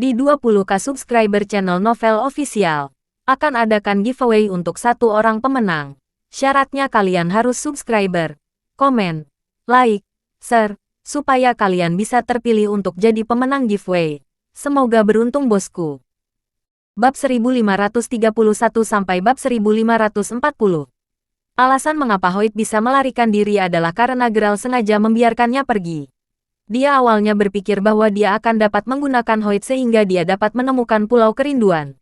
Di 20k subscriber channel Novel Official, akan adakan giveaway untuk satu orang pemenang. Syaratnya kalian harus subscriber, komen, like, share, supaya kalian bisa terpilih untuk jadi pemenang giveaway. Semoga beruntung bosku. Bab 1531 sampai bab 1540. Alasan mengapa Hoyt bisa melarikan diri adalah karena Geralt sengaja membiarkannya pergi. Dia awalnya berpikir bahwa dia akan dapat menggunakan Hoyt sehingga dia dapat menemukan Pulau Kerinduan.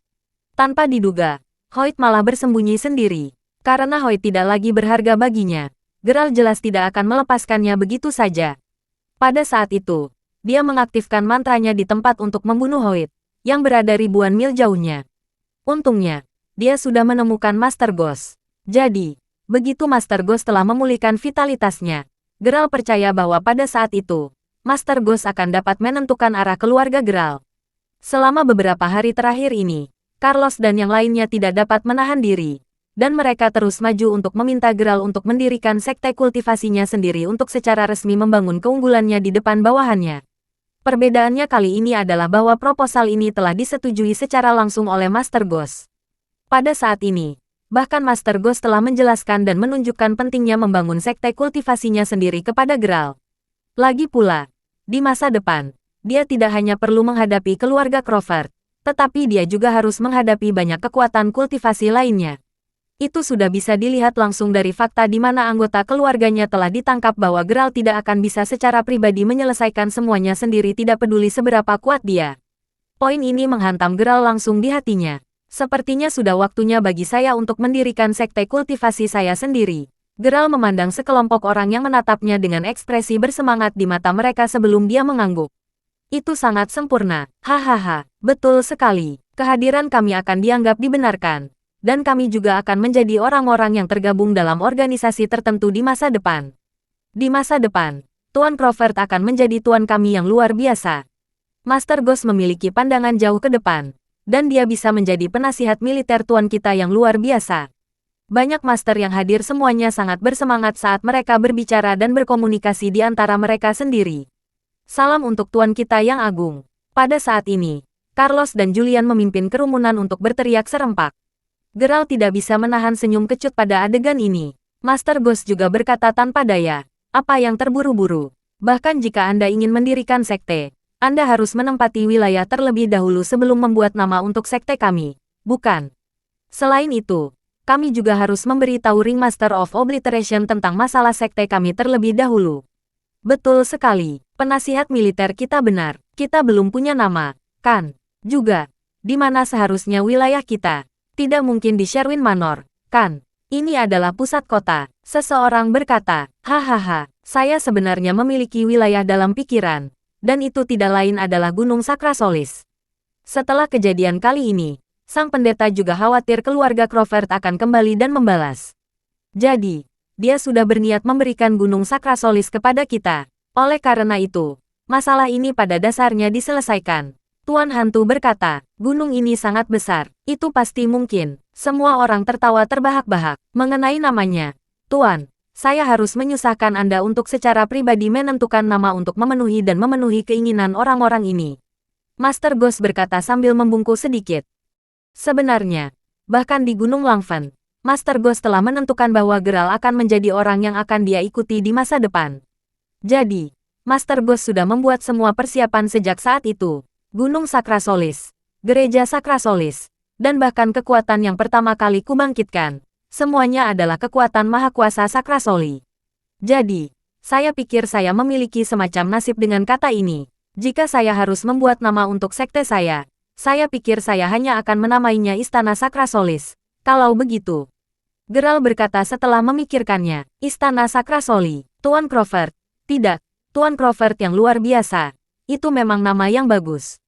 Tanpa diduga, Hoyt malah bersembunyi sendiri. Karena Hoyt tidak lagi berharga baginya, Geralt jelas tidak akan melepaskannya begitu saja. Pada saat itu, dia mengaktifkan mantranya di tempat untuk membunuh Hoyt, yang berada ribuan mil jauhnya. Untungnya, dia sudah menemukan Master Ghost. Jadi, begitu Master Ghost telah memulihkan vitalitasnya, Geralt percaya bahwa pada saat itu, Master Ghost akan dapat menentukan arah keluarga Geralt. Selama beberapa hari terakhir ini, Carlos dan yang lainnya tidak dapat menahan diri, dan mereka terus maju untuk meminta Geralt untuk mendirikan sekte kultivasinya sendiri untuk secara resmi membangun keunggulannya di depan bawahannya. Perbedaannya kali ini adalah bahwa proposal ini telah disetujui secara langsung oleh Master Ghost. Pada saat ini, bahkan Master Ghost telah menjelaskan dan menunjukkan pentingnya membangun sekte kultivasinya sendiri kepada Geralt. Lagi pula, di masa depan, dia tidak hanya perlu menghadapi keluarga Crawford, tetapi dia juga harus menghadapi banyak kekuatan kultivasi lainnya. Itu sudah bisa dilihat langsung dari fakta di mana anggota keluarganya telah ditangkap bahwa Geralt tidak akan bisa secara pribadi menyelesaikan semuanya sendiri tidak peduli seberapa kuat dia. Poin ini menghantam Geralt langsung di hatinya. Sepertinya sudah waktunya bagi saya untuk mendirikan sekte kultivasi saya sendiri. Geralt memandang sekelompok orang yang menatapnya dengan ekspresi bersemangat di mata mereka sebelum dia mengangguk. Itu sangat sempurna, hahaha, betul sekali. Kehadiran kami akan dianggap dibenarkan. Dan kami juga akan menjadi orang-orang yang tergabung dalam organisasi tertentu di masa depan. Di masa depan, Tuan Crawford akan menjadi tuan kami yang luar biasa. Master Ghost memiliki pandangan jauh ke depan, dan dia bisa menjadi penasihat militer tuan kita yang luar biasa. Banyak master yang hadir semuanya sangat bersemangat saat mereka berbicara dan berkomunikasi di antara mereka sendiri. Salam untuk tuan kita yang agung. Pada saat ini, Carlos dan Julian memimpin kerumunan untuk berteriak serempak. Geralt tidak bisa menahan senyum kecut pada adegan ini. Master Ghost juga berkata tanpa daya, apa yang terburu-buru? Bahkan jika Anda ingin mendirikan sekte, Anda harus menempati wilayah terlebih dahulu sebelum membuat nama untuk sekte kami, bukan? Selain itu, kami juga harus memberitahu Ringmaster of Obliteration tentang masalah sekte kami terlebih dahulu. Betul sekali, penasihat militer kita benar. Kita belum punya nama, kan? Juga, di mana seharusnya wilayah kita? Tidak mungkin di Sherwin Manor, kan? Ini adalah pusat kota. Seseorang berkata, hahaha, saya sebenarnya memiliki wilayah dalam pikiran, dan itu tidak lain adalah Gunung Sakrasolis. Setelah kejadian kali ini, sang pendeta juga khawatir keluarga Crawford akan kembali dan membalas. Jadi, dia sudah berniat memberikan Gunung Sakrasolis kepada kita. Oleh karena itu, masalah ini pada dasarnya diselesaikan. Tuan Hantu berkata, gunung ini sangat besar, itu pasti mungkin. Semua orang tertawa terbahak-bahak mengenai namanya. Tuan, saya harus menyusahkan Anda untuk secara pribadi menentukan nama untuk memenuhi dan memenuhi keinginan orang-orang ini. Master Ghost berkata sambil membungkuk sedikit. Sebenarnya, bahkan di Gunung Langfen, Master Ghost telah menentukan bahwa Geralt akan menjadi orang yang akan dia ikuti di masa depan. Jadi, Master Ghost sudah membuat semua persiapan sejak saat itu. Gunung Sakrasolis, Gereja Sakrasolis, dan bahkan kekuatan yang pertama kali kubangkitkan, semuanya adalah kekuatan Maha Kuasa Sakrasoli. Jadi, saya pikir saya memiliki semacam nasib dengan kata ini. Jika saya harus membuat nama untuk sekte saya pikir saya hanya akan menamainya Istana Sakrasolis. Kalau begitu, Geralt berkata setelah memikirkannya, Istana Sakrasoli, Tuan Crawford. Tidak, Tuan Crawford yang luar biasa. Itu memang nama yang bagus.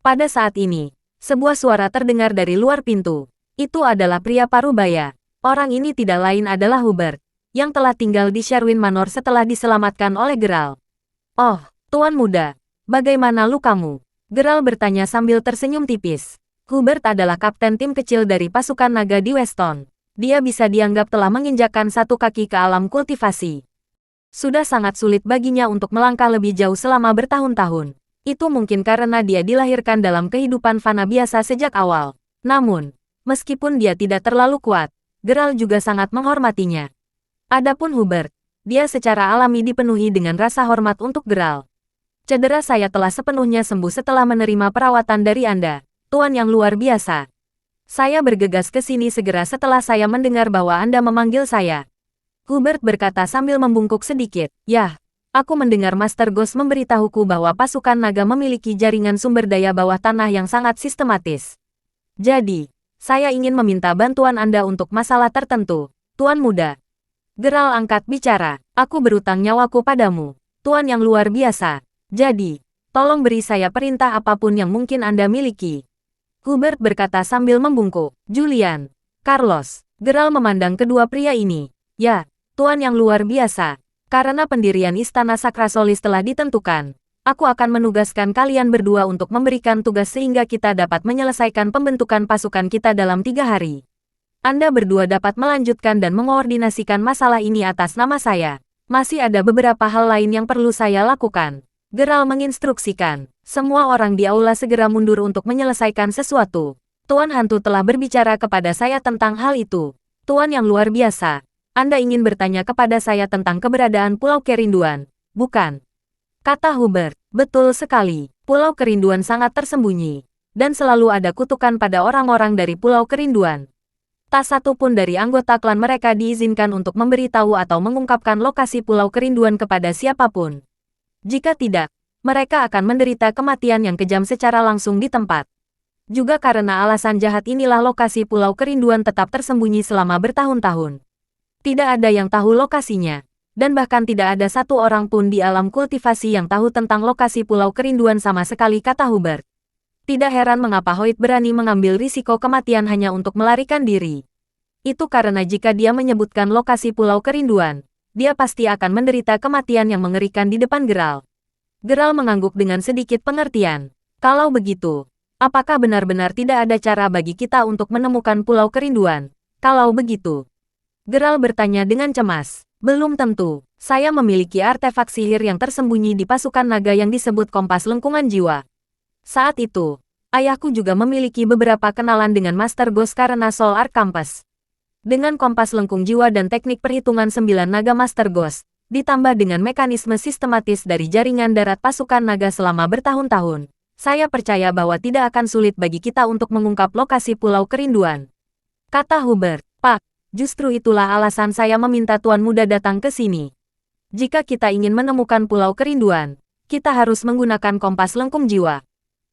Pada saat ini, sebuah suara terdengar dari luar pintu. Itu adalah pria parubaya. Orang ini tidak lain adalah Hubert, yang telah tinggal di Sherwin Manor setelah diselamatkan oleh Geralt. Oh, Tuan muda, bagaimana lukamu? Geralt bertanya sambil tersenyum tipis. Hubert adalah kapten tim kecil dari pasukan naga di Weston. Dia bisa dianggap telah menginjakkan satu kaki ke alam kultivasi. Sudah sangat sulit baginya untuk melangkah lebih jauh selama bertahun-tahun. Itu mungkin karena dia dilahirkan dalam kehidupan fana biasa sejak awal. Namun, meskipun dia tidak terlalu kuat, Geralt juga sangat menghormatinya. Adapun Hubert, dia secara alami dipenuhi dengan rasa hormat untuk Geralt. Cedera saya telah sepenuhnya sembuh setelah menerima perawatan dari Anda, Tuan yang luar biasa. Saya bergegas ke sini segera setelah saya mendengar bahwa Anda memanggil saya. Hubert berkata sambil membungkuk sedikit. Yah, aku mendengar Master Ghost memberitahuku bahwa pasukan naga memiliki jaringan sumber daya bawah tanah yang sangat sistematis. Jadi, saya ingin meminta bantuan Anda untuk masalah tertentu, Tuan Muda. Geralt angkat bicara. Aku berutang nyawaku padamu, Tuan yang luar biasa. Jadi, tolong beri saya perintah apapun yang mungkin Anda miliki. Hubert berkata sambil membungkuk. Julian, Carlos, Geralt memandang kedua pria ini. Ya, Tuan yang luar biasa. Karena pendirian Istana Sakrasolis telah ditentukan, aku akan menugaskan kalian berdua untuk memberikan tugas sehingga kita dapat menyelesaikan pembentukan pasukan kita dalam 3 hari. Anda berdua dapat melanjutkan dan mengoordinasikan masalah ini atas nama saya. Masih ada beberapa hal lain yang perlu saya lakukan. Geralt menginstruksikan. Semua orang di aula segera mundur untuk menyelesaikan sesuatu. Tuan Hantu telah berbicara kepada saya tentang hal itu. Tuan yang luar biasa. Anda ingin bertanya kepada saya tentang keberadaan Pulau Kerinduan, bukan? Kata Hubert. Betul sekali. Pulau Kerinduan sangat tersembunyi. Dan selalu ada kutukan pada orang-orang dari Pulau Kerinduan. Tak satu pun dari anggota klan mereka diizinkan untuk memberitahu atau mengungkapkan lokasi Pulau Kerinduan kepada siapapun. Jika tidak, mereka akan menderita kematian yang kejam secara langsung di tempat. Juga karena alasan jahat inilah lokasi Pulau Kerinduan tetap tersembunyi selama bertahun-tahun. Tidak ada yang tahu lokasinya, dan bahkan tidak ada satu orang pun di alam kultivasi yang tahu tentang lokasi Pulau Kerinduan sama sekali, kata Hubert. Tidak heran mengapa Hoyt berani mengambil risiko kematian hanya untuk melarikan diri. Itu karena jika dia menyebutkan lokasi Pulau Kerinduan, dia pasti akan menderita kematian yang mengerikan di depan Geralt. Geralt mengangguk dengan sedikit pengertian. Kalau begitu, apakah benar-benar tidak ada cara bagi kita untuk menemukan Pulau Kerinduan? Kalau begitu, Geralt bertanya dengan cemas. Belum tentu. Saya memiliki artefak sihir yang tersembunyi di pasukan naga yang disebut kompas lengkungan jiwa. Saat itu, ayahku juga memiliki beberapa kenalan dengan Master Ghost karena Soul Arc Compass. Dengan kompas lengkung jiwa dan teknik perhitungan 9 naga Master Ghost, ditambah dengan mekanisme sistematis dari jaringan darat pasukan naga selama bertahun-tahun, saya percaya bahwa tidak akan sulit bagi kita untuk mengungkap lokasi Pulau Kerinduan. Kata Hubert. Pak, justru itulah alasan saya meminta Tuan Muda datang ke sini. Jika kita ingin menemukan Pulau Kerinduan, kita harus menggunakan kompas lengkung jiwa.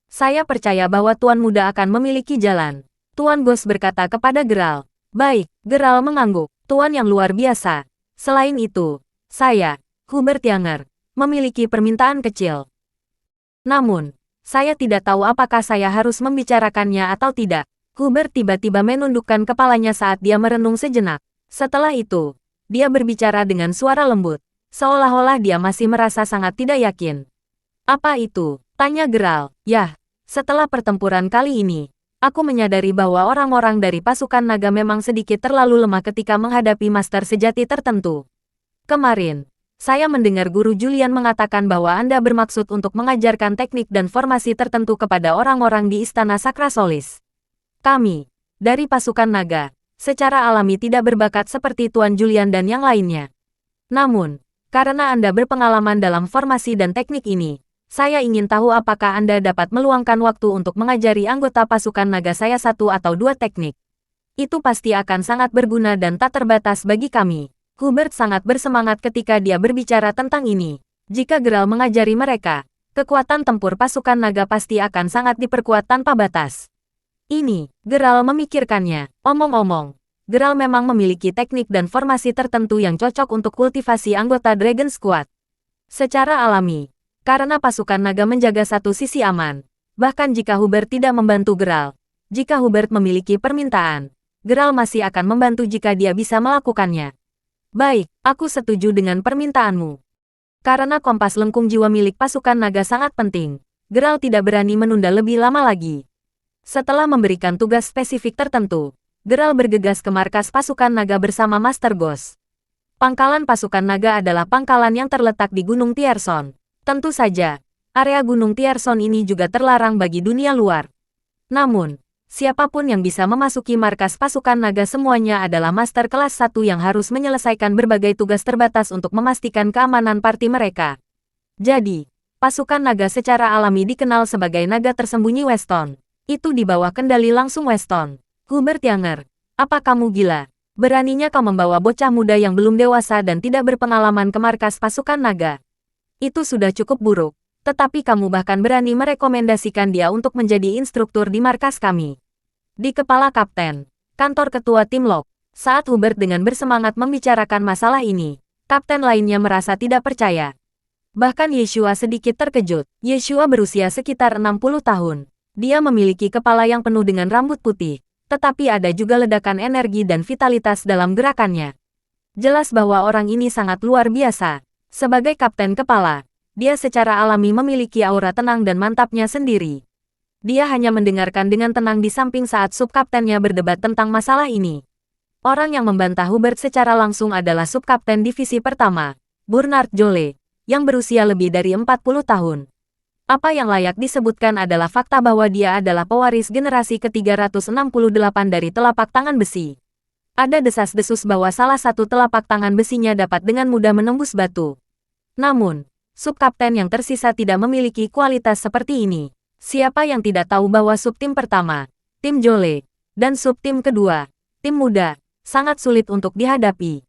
Saya percaya bahwa Tuan Muda akan memiliki jalan. Tuan Ghost berkata kepada Geralt. Baik, Geralt mengangguk. Tuan yang luar biasa. Selain itu, saya, Hubert Younger, memiliki permintaan kecil. Namun, saya tidak tahu apakah saya harus membicarakannya atau tidak. Hubert tiba-tiba menundukkan kepalanya saat dia merenung sejenak. Setelah itu, dia berbicara dengan suara lembut, seolah-olah dia masih merasa sangat tidak yakin. Apa itu? Tanya Geralt. Yah, setelah pertempuran kali ini, aku menyadari bahwa orang-orang dari pasukan naga memang sedikit terlalu lemah ketika menghadapi master sejati tertentu. Kemarin, saya mendengar Guru Julian mengatakan bahwa Anda bermaksud untuk mengajarkan teknik dan formasi tertentu kepada orang-orang di Istana Sakrasolis. Kami, dari pasukan naga, secara alami tidak berbakat seperti Tuan Julian dan yang lainnya. Namun, karena Anda berpengalaman dalam formasi dan teknik ini, saya ingin tahu apakah Anda dapat meluangkan waktu untuk mengajari anggota pasukan naga saya 1 atau 2 teknik. Itu pasti akan sangat berguna dan tak terbatas bagi kami. Hubert sangat bersemangat ketika dia berbicara tentang ini. Jika Geralt mengajari mereka, kekuatan tempur pasukan naga pasti akan sangat diperkuat tanpa batas. Ini, Geralt memikirkannya. Omong-omong, Geralt memang memiliki teknik dan formasi tertentu yang cocok untuk kultivasi anggota Dragon Squad. Secara alami, karena pasukan naga menjaga satu sisi aman, bahkan jika Hubert tidak membantu Geralt, jika Hubert memiliki permintaan, Geralt masih akan membantu jika dia bisa melakukannya. Baik, aku setuju dengan permintaanmu. Karena kompas lengkung jiwa milik pasukan naga sangat penting, Geralt tidak berani menunda lebih lama lagi. Setelah memberikan tugas spesifik tertentu, Geralt bergegas ke markas pasukan naga bersama Master Ghost. Pangkalan pasukan naga adalah pangkalan yang terletak di Gunung Tierson. Tentu saja, area Gunung Tierson ini juga terlarang bagi dunia luar. Namun, siapapun yang bisa memasuki markas pasukan naga semuanya adalah master kelas 1 yang harus menyelesaikan berbagai tugas terbatas untuk memastikan keamanan parti mereka. Jadi, pasukan naga secara alami dikenal sebagai naga tersembunyi Weston. Itu di bawah kendali langsung Weston. Hubert Younger, apa kamu gila? Beraninya kau membawa bocah muda yang belum dewasa dan tidak berpengalaman ke markas pasukan naga. Itu sudah cukup buruk. Tetapi kamu bahkan berani merekomendasikan dia untuk menjadi instruktur di markas kami. Di kepala kapten, kantor ketua tim Lok, saat Hubert dengan bersemangat membicarakan masalah ini, kapten lainnya merasa tidak percaya. Bahkan Yeshua sedikit terkejut. Yeshua berusia sekitar 60 tahun. Dia memiliki kepala yang penuh dengan rambut putih, tetapi ada juga ledakan energi dan vitalitas dalam gerakannya. Jelas bahwa orang ini sangat luar biasa. Sebagai kapten kepala, dia secara alami memiliki aura tenang dan mantapnya sendiri. Dia hanya mendengarkan dengan tenang di samping saat subkaptennya berdebat tentang masalah ini. Orang yang membantah Hubert secara langsung adalah subkapten divisi pertama, Bernard Jolle, yang berusia lebih dari 40 tahun. Apa yang layak disebutkan adalah fakta bahwa dia adalah pewaris generasi ke-368 dari telapak tangan besi. Ada desas-desus bahwa salah satu telapak tangan besinya dapat dengan mudah menembus batu. Namun, subkapten yang tersisa tidak memiliki kualitas seperti ini. Siapa yang tidak tahu bahwa subtim pertama, tim Jolle, dan subtim kedua, tim muda, sangat sulit untuk dihadapi.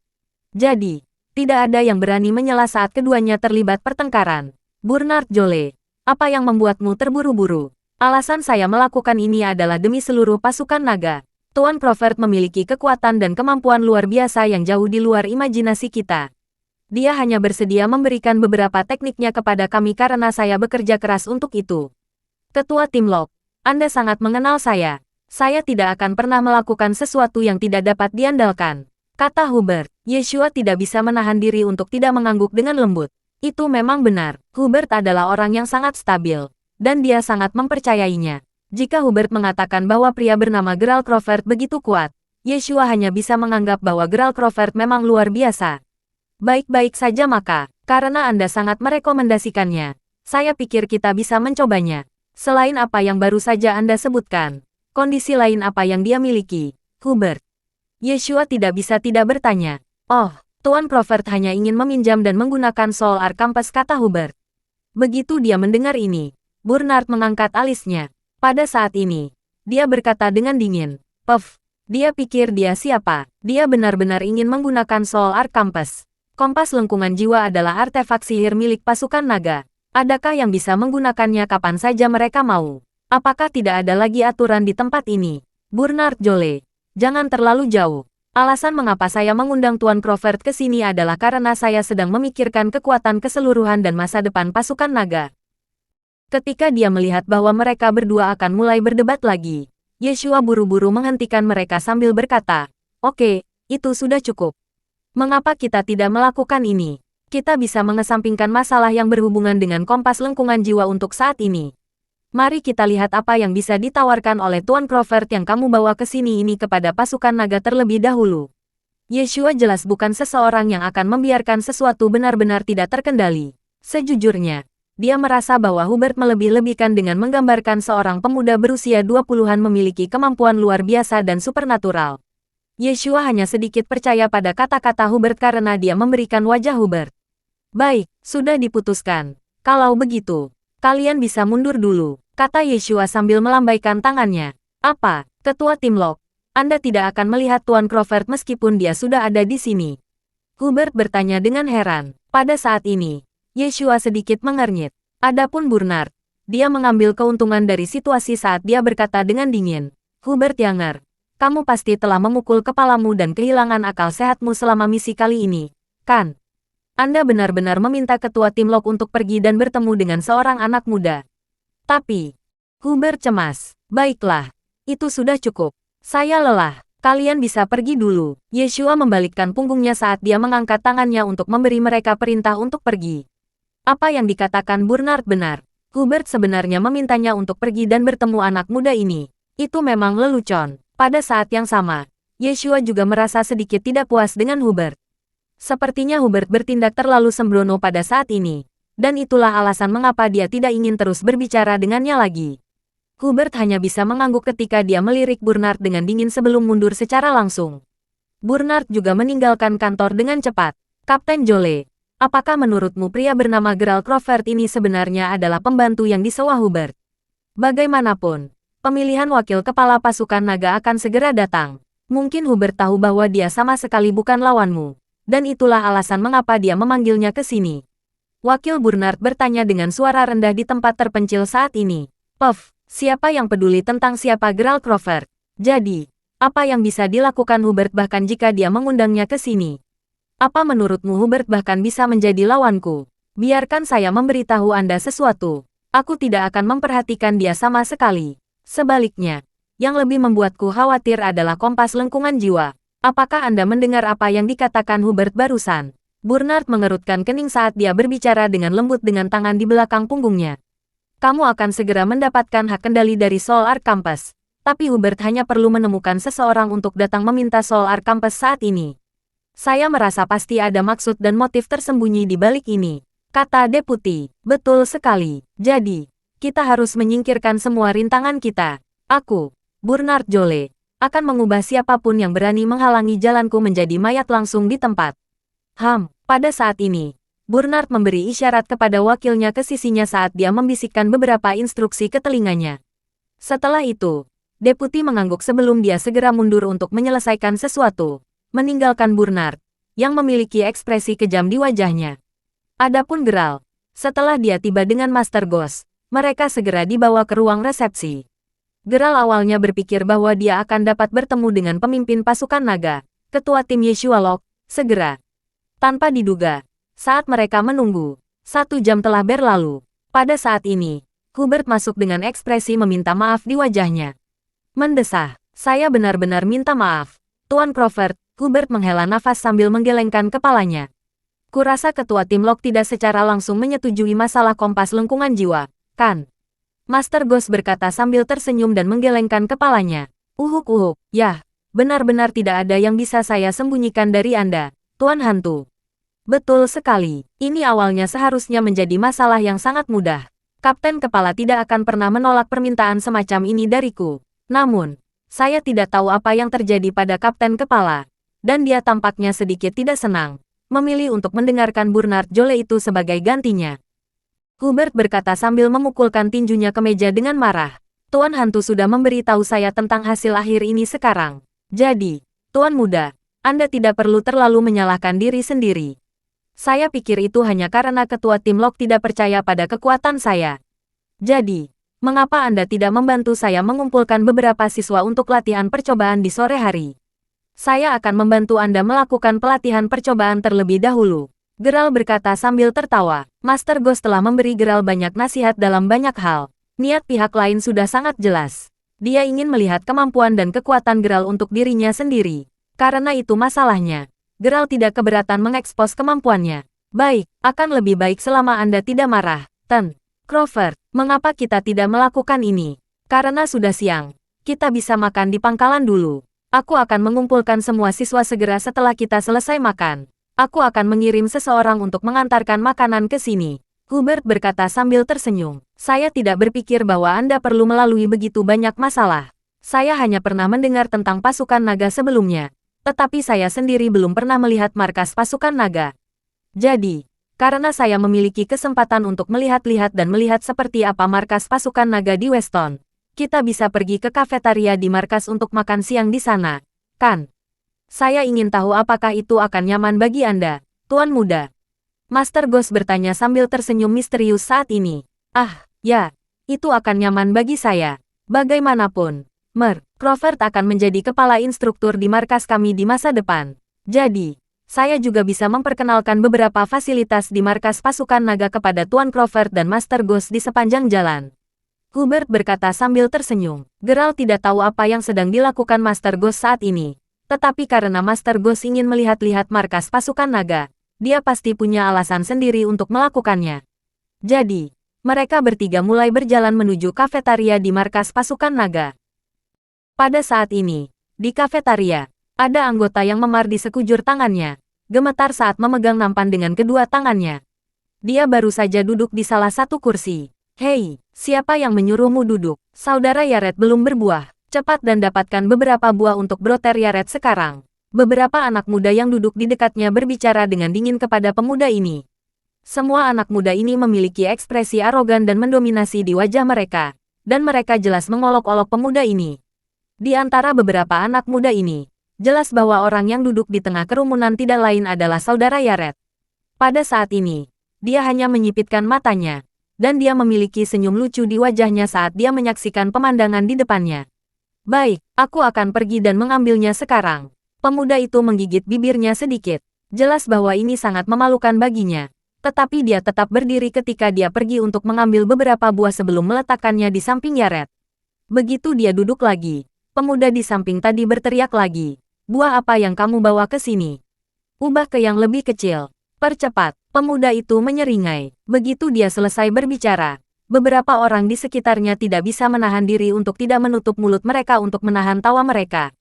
Jadi, tidak ada yang berani menyela saat keduanya terlibat pertengkaran. Bernard Jolle, apa yang membuatmu terburu-buru? Alasan saya melakukan ini adalah demi seluruh pasukan naga. Tuan Crawford memiliki kekuatan dan kemampuan luar biasa yang jauh di luar imajinasi kita. Dia hanya bersedia memberikan beberapa tekniknya kepada kami karena saya bekerja keras untuk itu. Ketua tim Lok, Anda sangat mengenal saya. Saya tidak akan pernah melakukan sesuatu yang tidak dapat diandalkan, kata Hubert. Yeshua tidak bisa menahan diri untuk tidak mengangguk dengan lembut. Itu memang benar. Hubert adalah orang yang sangat stabil, dan dia sangat mempercayainya. Jika Hubert mengatakan bahwa pria bernama Gerald Crawford begitu kuat, Yeshua hanya bisa menganggap bahwa Gerald Crawford memang luar biasa. Baik-baik saja maka, karena Anda sangat merekomendasikannya, saya pikir kita bisa mencobanya. Selain apa yang baru saja Anda sebutkan, kondisi lain apa yang dia miliki, Hubert? Yeshua tidak bisa tidak bertanya. Oh, Tuan Crawford hanya ingin meminjam dan menggunakan Soul Arc Compass, kata Hubert. Begitu dia mendengar ini, Bernard mengangkat alisnya. Pada saat ini, dia berkata dengan dingin, "Puff, dia pikir dia siapa? Dia benar-benar ingin menggunakan Soul Arc Compass. Kompas lengkungan jiwa adalah artefak sihir milik pasukan naga. Adakah yang bisa menggunakannya kapan saja mereka mau? Apakah tidak ada lagi aturan di tempat ini?" Bernard Jolle, jangan terlalu jauh. Alasan mengapa saya mengundang Tuan Crawford ke sini adalah karena saya sedang memikirkan kekuatan keseluruhan dan masa depan pasukan naga. Ketika dia melihat bahwa mereka berdua akan mulai berdebat lagi, Yeshua buru-buru menghentikan mereka sambil berkata, "Oke, itu sudah cukup. Mengapa kita tidak melakukan ini? Kita bisa mengesampingkan masalah yang berhubungan dengan kompas lengkungan jiwa untuk saat ini. Mari kita lihat apa yang bisa ditawarkan oleh Tuan Crawford yang kamu bawa ke sini ini kepada pasukan naga terlebih dahulu." Yeshua jelas bukan seseorang yang akan membiarkan sesuatu benar-benar tidak terkendali. Sejujurnya, dia merasa bahwa Hubert melebih-lebihkan dengan menggambarkan seorang pemuda berusia 20-an memiliki kemampuan luar biasa dan supernatural. Yeshua hanya sedikit percaya pada kata-kata Hubert karena dia memberikan wajah Hubert. "Baik, sudah diputuskan. Kalau begitu, kalian bisa mundur dulu," kata Yeshua sambil melambaikan tangannya. "Apa, Ketua Tim Lok? Anda tidak akan melihat Tuan Crawford meskipun dia sudah ada di sini?" Hubert bertanya dengan heran. Pada saat ini, Yeshua sedikit mengernyit. Adapun Bernard, dia mengambil keuntungan dari situasi saat dia berkata dengan dingin, "Hubert Younger, kamu pasti telah memukul kepalamu dan kehilangan akal sehatmu selama misi kali ini, kan? Anda benar-benar meminta Ketua Tim Lok untuk pergi dan bertemu dengan seorang anak muda." Tapi, Hubert cemas. "Baiklah, itu sudah cukup. Saya lelah. Kalian bisa pergi dulu." Yeshua membalikkan punggungnya saat dia mengangkat tangannya untuk memberi mereka perintah untuk pergi. Apa yang dikatakan Bernard benar. Hubert sebenarnya memintanya untuk pergi dan bertemu anak muda ini. Itu memang lelucon. Pada saat yang sama, Yeshua juga merasa sedikit tidak puas dengan Hubert. Sepertinya Hubert bertindak terlalu sembrono pada saat ini. Dan itulah alasan mengapa dia tidak ingin terus berbicara dengannya lagi. Hubert hanya bisa mengangguk ketika dia melirik Bernard dengan dingin sebelum mundur secara langsung. Bernard juga meninggalkan kantor dengan cepat. Kapten Jolle, apakah menurutmu pria bernama Gerald Crawford ini sebenarnya adalah pembantu yang disewa Hubert? Bagaimanapun, pemilihan wakil kepala pasukan naga akan segera datang. Mungkin Hubert tahu bahwa dia sama sekali bukan lawanmu. Dan itulah alasan mengapa dia memanggilnya ke sini. Wakil Bernard bertanya dengan suara rendah di tempat terpencil saat ini. Puff, siapa yang peduli tentang siapa Gerald Crawford? Jadi, apa yang bisa dilakukan Hubert bahkan jika dia mengundangnya ke sini? Apa menurutmu Hubert bahkan bisa menjadi lawanku? Biarkan saya memberitahu Anda sesuatu. Aku tidak akan memperhatikan dia sama sekali. Sebaliknya, yang lebih membuatku khawatir adalah kompas lengkungan jiwa. Apakah Anda mendengar apa yang dikatakan Hubert barusan? Bernard mengerutkan kening saat dia berbicara dengan lembut dengan tangan di belakang punggungnya. Kamu akan segera mendapatkan hak kendali dari Soul Arc Campus. Tapi Hubert hanya perlu menemukan seseorang untuk datang meminta Soul Arc Campus saat ini. Saya merasa pasti ada maksud dan motif tersembunyi di balik ini, kata Deputi. Betul sekali. Jadi, kita harus menyingkirkan semua rintangan kita. Aku, Bernard Jolle, akan mengubah siapapun yang berani menghalangi jalanku menjadi mayat langsung di tempat. Pada saat ini, Bernard memberi isyarat kepada wakilnya ke sisinya saat dia membisikkan beberapa instruksi ke telinganya. Setelah itu, Deputi mengangguk sebelum dia segera mundur untuk menyelesaikan sesuatu, meninggalkan Bernard, yang memiliki ekspresi kejam di wajahnya. Adapun Gerald, setelah dia tiba dengan Master Ghost, mereka segera dibawa ke ruang resepsi. Gerald awalnya berpikir bahwa dia akan dapat bertemu dengan pemimpin pasukan naga, ketua tim Yeshua Locke, segera. Tanpa diduga, saat mereka menunggu, 1 jam telah berlalu. Pada saat ini, Hubert masuk dengan ekspresi meminta maaf di wajahnya. Mendesah, saya benar-benar minta maaf. Tuan Crawford, Hubert menghela nafas sambil menggelengkan kepalanya. Kurasa ketua tim Locke tidak secara langsung menyetujui masalah kompas lengkungan jiwa, kan? Master Ghost berkata sambil tersenyum dan menggelengkan kepalanya. Uhuk, yah, benar-benar tidak ada yang bisa saya sembunyikan dari Anda, Tuan Hantu. Betul sekali, ini awalnya seharusnya menjadi masalah yang sangat mudah. Kapten Kepala tidak akan pernah menolak permintaan semacam ini dariku. Namun, saya tidak tahu apa yang terjadi pada Kapten Kepala. Dan dia tampaknya sedikit tidak senang, memilih untuk mendengarkan Bernard Jolle itu sebagai gantinya. Hubert berkata sambil memukulkan tinjunya ke meja dengan marah. Tuan Hantu sudah memberitahu saya tentang hasil akhir ini sekarang. Jadi, Tuan Muda, Anda tidak perlu terlalu menyalahkan diri sendiri. Saya pikir itu hanya karena ketua tim Locke tidak percaya pada kekuatan saya. Jadi, mengapa Anda tidak membantu saya mengumpulkan beberapa siswa untuk latihan percobaan di sore hari? Saya akan membantu Anda melakukan pelatihan percobaan terlebih dahulu. Gerald berkata sambil tertawa. Master Ghost telah memberi Gerald banyak nasihat dalam banyak hal. Niat pihak lain sudah sangat jelas. Dia ingin melihat kemampuan dan kekuatan Gerald untuk dirinya sendiri. Karena itu masalahnya. Gerald tidak keberatan mengekspos kemampuannya. Baik, akan lebih baik selama Anda tidak marah. Crawford, mengapa kita tidak melakukan ini? Karena sudah siang. Kita bisa makan di pangkalan dulu. Aku akan mengumpulkan semua siswa segera setelah kita selesai makan. Aku akan mengirim seseorang untuk mengantarkan makanan ke sini. Hubert berkata sambil tersenyum. Saya tidak berpikir bahwa Anda perlu melalui begitu banyak masalah. Saya hanya pernah mendengar tentang pasukan naga sebelumnya. Tetapi saya sendiri belum pernah melihat markas pasukan naga. Jadi, karena saya memiliki kesempatan untuk melihat-lihat dan melihat seperti apa markas pasukan naga di Weston, kita bisa pergi ke kafetaria di markas untuk makan siang di sana, kan? Saya ingin tahu apakah itu akan nyaman bagi Anda, Tuan Muda. Master Ghost bertanya sambil tersenyum misterius saat ini. Ya, itu akan nyaman bagi saya. Bagaimanapun, Crawford akan menjadi kepala instruktur di markas kami di masa depan. Jadi, saya juga bisa memperkenalkan beberapa fasilitas di markas pasukan naga kepada Tuan Crawford dan Master Ghost di sepanjang jalan. Hubert berkata sambil tersenyum. Gerald tidak tahu apa yang sedang dilakukan Master Ghost saat ini. Tetapi karena Master Ghost ingin melihat-lihat markas pasukan naga, dia pasti punya alasan sendiri untuk melakukannya. Jadi, mereka bertiga mulai berjalan menuju kafetaria di markas pasukan naga. Pada saat ini, di kafetaria, ada anggota yang memar di sekujur tangannya, gemetar saat memegang nampan dengan kedua tangannya. Dia baru saja duduk di salah satu kursi. Hei, siapa yang menyuruhmu duduk? Saudara Yaret belum berbuah. Cepat dan dapatkan beberapa buah untuk Brother Yaret sekarang. Beberapa anak muda yang duduk di dekatnya berbicara dengan dingin kepada pemuda ini. Semua anak muda ini memiliki ekspresi arogan dan mendominasi di wajah mereka. Dan mereka jelas mengolok-olok pemuda ini. Di antara beberapa anak muda ini, jelas bahwa orang yang duduk di tengah kerumunan tidak lain adalah saudara Yaret. Pada saat ini, dia hanya menyipitkan matanya, dan dia memiliki senyum lucu di wajahnya saat dia menyaksikan pemandangan di depannya. Baik, aku akan pergi dan mengambilnya sekarang. Pemuda itu menggigit bibirnya sedikit. Jelas bahwa ini sangat memalukan baginya. Tetapi dia tetap berdiri ketika dia pergi untuk mengambil beberapa buah sebelum meletakkannya di samping Yaret. Begitu dia duduk lagi, pemuda di samping tadi berteriak lagi. Buah apa yang kamu bawa ke sini? Ubah ke yang lebih kecil. Percepat, pemuda itu menyeringai. Begitu dia selesai berbicara, beberapa orang di sekitarnya tidak bisa menahan diri untuk tidak menutup mulut mereka untuk menahan tawa mereka.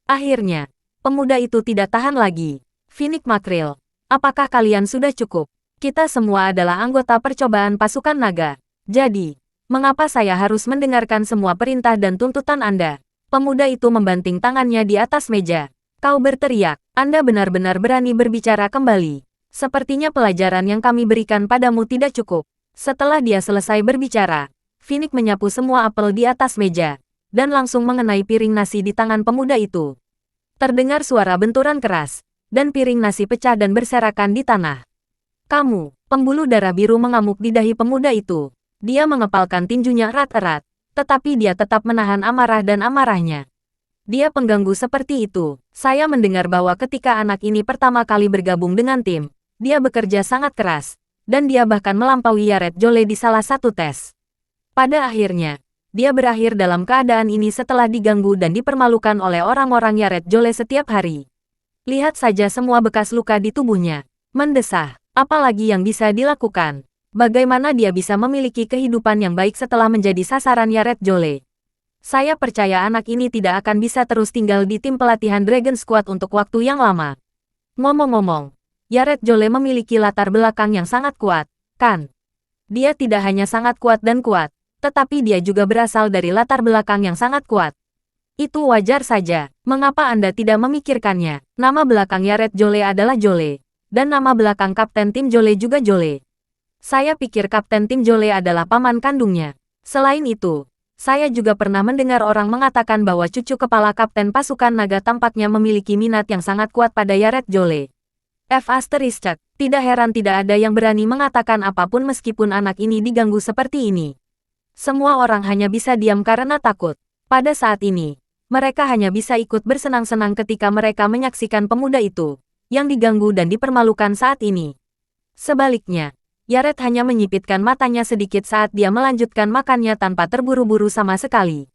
Akhirnya, pemuda itu tidak tahan lagi. Finnick Makril, apakah kalian sudah cukup? Kita semua adalah anggota percobaan pasukan naga. Jadi, mengapa saya harus mendengarkan semua perintah dan tuntutan Anda? Pemuda itu membanting tangannya di atas meja. Kau berteriak, Anda benar-benar berani berbicara kembali. Sepertinya pelajaran yang kami berikan padamu tidak cukup. Setelah dia selesai berbicara, Finnick menyapu semua apel di atas meja, dan langsung mengenai piring nasi di tangan pemuda itu. Terdengar suara benturan keras, dan piring nasi pecah dan berserakan di tanah. Kamu, pembuluh darah biru mengamuk di dahi pemuda itu. Dia mengepalkan tinjunya erat-erat, tetapi dia tetap menahan amarah dan amarahnya. Dia pengganggu seperti itu. Saya mendengar bahwa ketika anak ini pertama kali bergabung dengan tim, dia bekerja sangat keras. Dan dia bahkan melampaui Yaret Jole di salah satu tes. Pada akhirnya, dia berakhir dalam keadaan ini setelah diganggu dan dipermalukan oleh orang-orang Yaret Jole setiap hari. Lihat saja semua bekas luka di tubuhnya. Mendesah, apalagi yang bisa dilakukan? Bagaimana dia bisa memiliki kehidupan yang baik setelah menjadi sasaran Yaret Jole? Saya percaya anak ini tidak akan bisa terus tinggal di tim pelatihan Dragon Squad untuk waktu yang lama. Ngomong-ngomong, Yaret Jole memiliki latar belakang yang sangat kuat, kan? Dia tidak hanya sangat kuat dan kuat, tetapi dia juga berasal dari latar belakang yang sangat kuat. Itu wajar saja. Mengapa Anda tidak memikirkannya? Nama belakang Yaret Jole adalah Jole, dan nama belakang Kapten Tim Jole juga Jole. Saya pikir Kapten Tim Jole adalah paman kandungnya. Selain itu, saya juga pernah mendengar orang mengatakan bahwa cucu kepala Kapten Pasukan Naga tampaknya memiliki minat yang sangat kuat pada Yaret Jole. Tidak heran tidak ada yang berani mengatakan apapun meskipun anak ini diganggu seperti ini. Semua orang hanya bisa diam karena takut. Pada saat ini, mereka hanya bisa ikut bersenang-senang ketika mereka menyaksikan pemuda itu, yang diganggu dan dipermalukan saat ini. Sebaliknya, Yaret hanya menyipitkan matanya sedikit saat dia melanjutkan makannya tanpa terburu-buru sama sekali.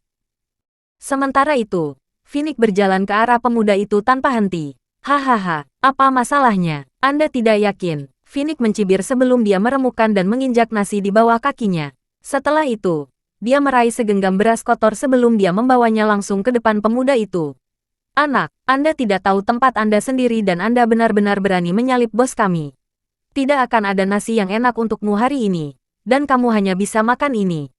Sementara itu, Finnick berjalan ke arah pemuda itu tanpa henti. Hahaha, apa masalahnya? Anda tidak yakin? Finnick mencibir sebelum dia meremukkan dan menginjak nasi di bawah kakinya. Setelah itu, dia meraih segenggam beras kotor sebelum dia membawanya langsung ke depan pemuda itu. Anak, Anda tidak tahu tempat Anda sendiri dan Anda benar-benar berani menyalip bos kami. Tidak akan ada nasi yang enak untukmu hari ini, dan kamu hanya bisa makan ini.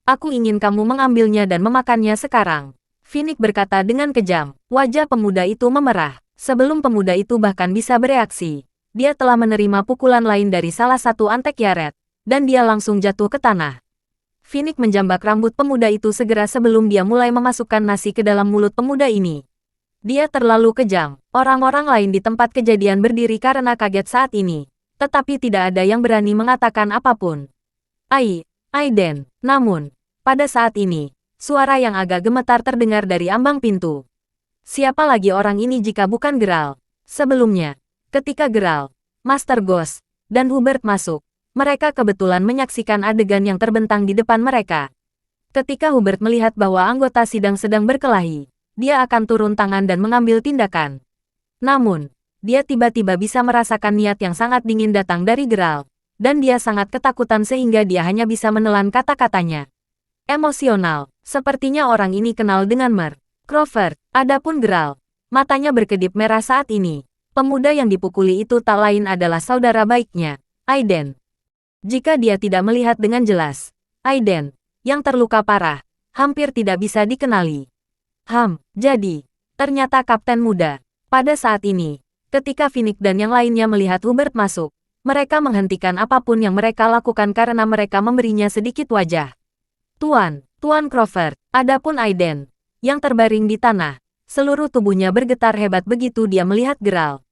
Aku ingin kamu mengambilnya dan memakannya sekarang. Finnick berkata dengan kejam. Wajah pemuda itu memerah. Sebelum pemuda itu bahkan bisa bereaksi, dia telah menerima pukulan lain dari salah satu antek Yaret, dan dia langsung jatuh ke tanah. Finnick menjambak rambut pemuda itu segera sebelum dia mulai memasukkan nasi ke dalam mulut pemuda ini. Dia terlalu kejam. Orang-orang lain di tempat kejadian berdiri karena kaget saat ini, tetapi tidak ada yang berani mengatakan apapun. Aiden. Namun, pada saat ini, suara yang agak gemetar terdengar dari ambang pintu. Siapa lagi orang ini jika bukan Geralt? Sebelumnya, ketika Geralt, Master Ghost, dan Hubert masuk, mereka kebetulan menyaksikan adegan yang terbentang di depan mereka. Ketika Hubert melihat bahwa anggota sidang sedang berkelahi, dia akan turun tangan dan mengambil tindakan. Namun, dia tiba-tiba bisa merasakan niat yang sangat dingin datang dari Geralt, dan dia sangat ketakutan sehingga dia hanya bisa menelan kata-katanya. Emosional, sepertinya orang ini kenal dengan Mer. Crawford, adapun Geralt, matanya berkedip merah saat ini. Pemuda yang dipukuli itu tak lain adalah saudara baiknya, Aiden. Jika dia tidak melihat dengan jelas, Aiden, yang terluka parah, hampir tidak bisa dikenali. Jadi, ternyata Kapten Muda. Pada saat ini, ketika Phoenix dan yang lainnya melihat Hubert masuk, mereka menghentikan apapun yang mereka lakukan karena mereka memberinya sedikit wajah. Tuan Crawford, adapun Aiden, yang terbaring di tanah, seluruh tubuhnya bergetar hebat begitu dia melihat Geralt.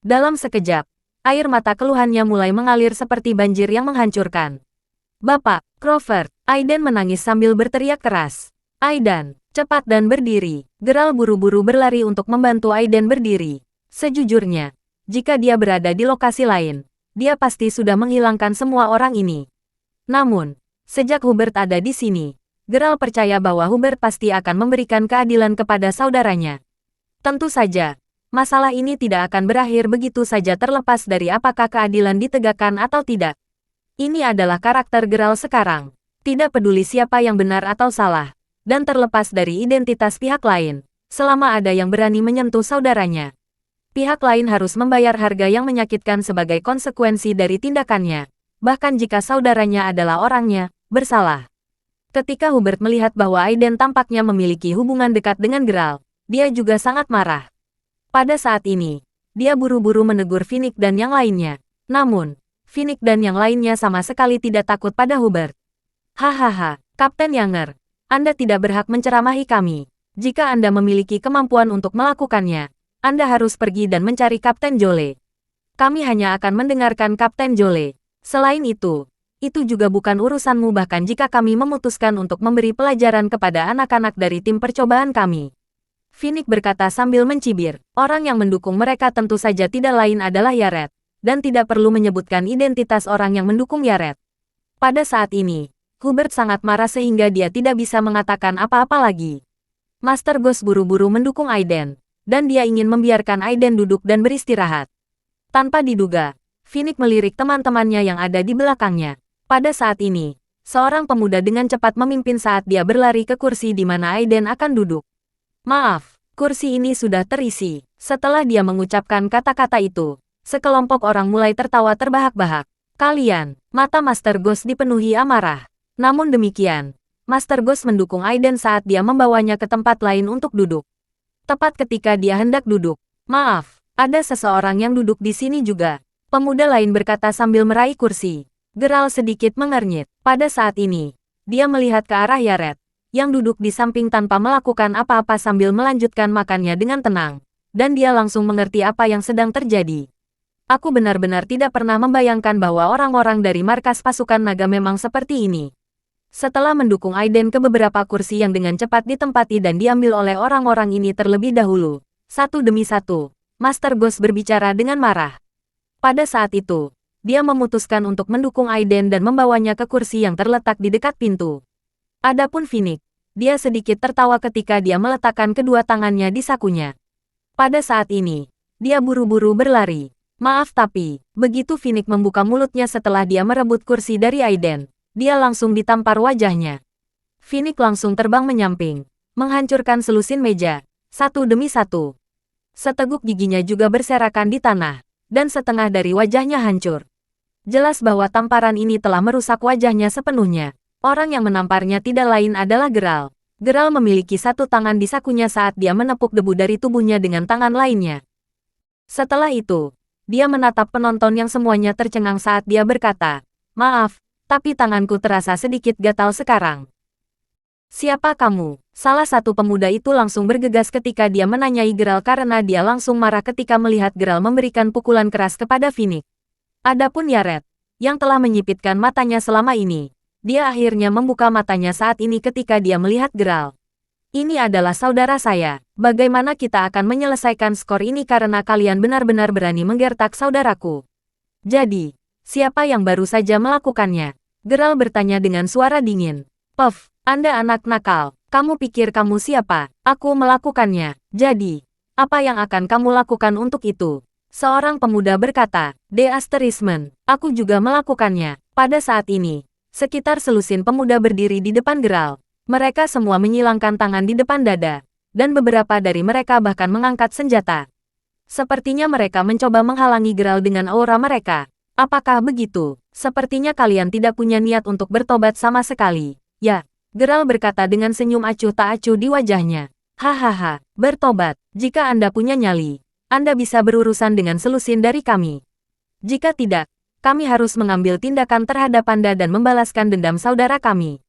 Dalam sekejap, air mata keluhannya mulai mengalir seperti banjir yang menghancurkan. Bapak, Crawford, Aiden menangis sambil berteriak keras. Aiden, cepat dan berdiri. Geralt buru-buru berlari untuk membantu Aiden berdiri. Sejujurnya, jika dia berada di lokasi lain, dia pasti sudah menghilangkan semua orang ini. Namun, sejak Hubert ada di sini, Geralt percaya bahwa Hubert pasti akan memberikan keadilan kepada saudaranya. Tentu saja, masalah ini tidak akan berakhir begitu saja terlepas dari apakah keadilan ditegakkan atau tidak. Ini adalah karakter Geralt sekarang. Tidak peduli siapa yang benar atau salah, dan terlepas dari identitas pihak lain, selama ada yang berani menyentuh saudaranya. Pihak lain harus membayar harga yang menyakitkan sebagai konsekuensi dari tindakannya, bahkan jika saudaranya adalah orangnya bersalah. Ketika Hubert melihat bahwa Aiden tampaknya memiliki hubungan dekat dengan Geralt, dia juga sangat marah. Pada saat ini, dia buru-buru menegur Phoenix dan yang lainnya. Namun, Phoenix dan yang lainnya sama sekali tidak takut pada Hubert. Hahaha, Kapten Younger, Anda tidak berhak menceramahi kami. Jika Anda memiliki kemampuan untuk melakukannya, Anda harus pergi dan mencari Kapten Jolle. Kami hanya akan mendengarkan Kapten Jolle. Selain itu juga bukan urusanmu bahkan jika kami memutuskan untuk memberi pelajaran kepada anak-anak dari tim percobaan kami. Phoenix berkata sambil mencibir. Orang yang mendukung mereka tentu saja tidak lain adalah Yaret, dan tidak perlu menyebutkan identitas orang yang mendukung Yaret. Pada saat ini, Hubert sangat marah sehingga dia tidak bisa mengatakan apa-apa lagi. Master Ghost buru-buru mendukung Aiden, dan dia ingin membiarkan Aiden duduk dan beristirahat. Tanpa diduga, Phoenix melirik teman-temannya yang ada di belakangnya. Pada saat ini, seorang pemuda dengan cepat memimpin saat dia berlari ke kursi di mana Aiden akan duduk. Maaf, kursi ini sudah terisi. Setelah dia mengucapkan kata-kata itu, sekelompok orang mulai tertawa terbahak-bahak. Kalian, mata Master Ghost dipenuhi amarah. Namun demikian, Master Ghost mendukung Aiden saat dia membawanya ke tempat lain untuk duduk. Tepat ketika dia hendak duduk, maaf, ada seseorang yang duduk di sini juga. Pemuda lain berkata sambil meraih kursi. Geralt sedikit mengernyit. Pada saat ini, dia melihat ke arah Yaret, yang duduk di samping tanpa melakukan apa-apa sambil melanjutkan makannya dengan tenang. Dan dia langsung mengerti apa yang sedang terjadi. Aku benar-benar tidak pernah membayangkan bahwa orang-orang dari markas pasukan naga memang seperti ini. Setelah mendukung Aiden ke beberapa kursi yang dengan cepat ditempati dan diambil oleh orang-orang ini terlebih dahulu, satu demi satu, Master Ghost berbicara dengan marah. Pada saat itu, dia memutuskan untuk mendukung Aiden dan membawanya ke kursi yang terletak di dekat pintu. Adapun Phoenix, dia sedikit tertawa ketika dia meletakkan kedua tangannya di sakunya. Pada saat ini, dia buru-buru berlari. Maaf tapi, begitu Phoenix membuka mulutnya setelah dia merebut kursi dari Aiden, dia langsung ditampar wajahnya. Phoenix langsung terbang menyamping, menghancurkan selusin meja, satu demi satu. Seteguk giginya juga berserakan di tanah, dan setengah dari wajahnya hancur. Jelas bahwa tamparan ini telah merusak wajahnya sepenuhnya. Orang yang menamparnya tidak lain adalah Geralt. Geralt memiliki satu tangan di sakunya saat dia menepuk debu dari tubuhnya dengan tangan lainnya. Setelah itu, dia menatap penonton yang semuanya tercengang saat dia berkata, "Maaf, tapi tanganku terasa sedikit gatal sekarang." "Siapa kamu?" Salah satu pemuda itu langsung bergegas ketika dia menanyai Geralt karena dia langsung marah ketika melihat Geralt memberikan pukulan keras kepada Phoenix. Adapun Yaret, yang telah menyipitkan matanya selama ini, dia akhirnya membuka matanya saat ini ketika dia melihat Geralt. "Ini adalah saudara saya. Bagaimana kita akan menyelesaikan skor ini karena kalian benar-benar berani menggertak saudaraku?" "Jadi, siapa yang baru saja melakukannya?" Geralt bertanya dengan suara dingin. "Puff, Anda anak nakal. Kamu pikir kamu siapa? Aku melakukannya. Jadi, apa yang akan kamu lakukan untuk itu?" Seorang pemuda berkata, "The Asterisman, aku juga melakukannya." Pada saat ini, sekitar selusin pemuda berdiri di depan Geralt. Mereka semua menyilangkan tangan di depan dada, dan beberapa dari mereka bahkan mengangkat senjata. Sepertinya mereka mencoba menghalangi Geralt dengan aura mereka. Apakah begitu? Sepertinya kalian tidak punya niat untuk bertobat sama sekali. Ya, Geralt berkata dengan senyum acuh tak acuh di wajahnya. Hahaha, bertobat. Jika Anda punya nyali, Anda bisa berurusan dengan selusin dari kami. Jika tidak, kami harus mengambil tindakan terhadap Anda dan membalaskan dendam saudara kami.